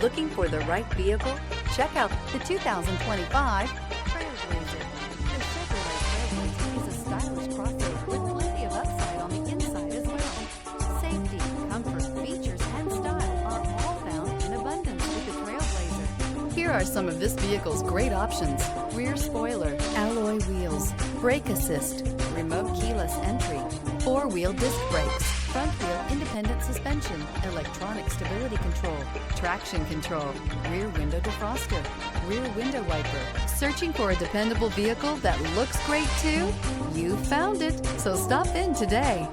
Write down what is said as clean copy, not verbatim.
Looking for the right vehicle? Check out the 2025 Trailblazer. The Chevrolet Trailblazer is a stylish crossover with plenty of upside on the inside as well. Safety, comfort, features, and style are all found in abundance with the Trailblazer. Here are some of this vehicle's great options: rear spoiler, alloy wheels, brake assist, remote keyless entry, four-wheel disc brakes, front-wheel independent suspension, electronic stability control, traction control, rear window defroster, rear window wiper. Searching for a dependable vehicle that looks great too? You found it, so stop in today.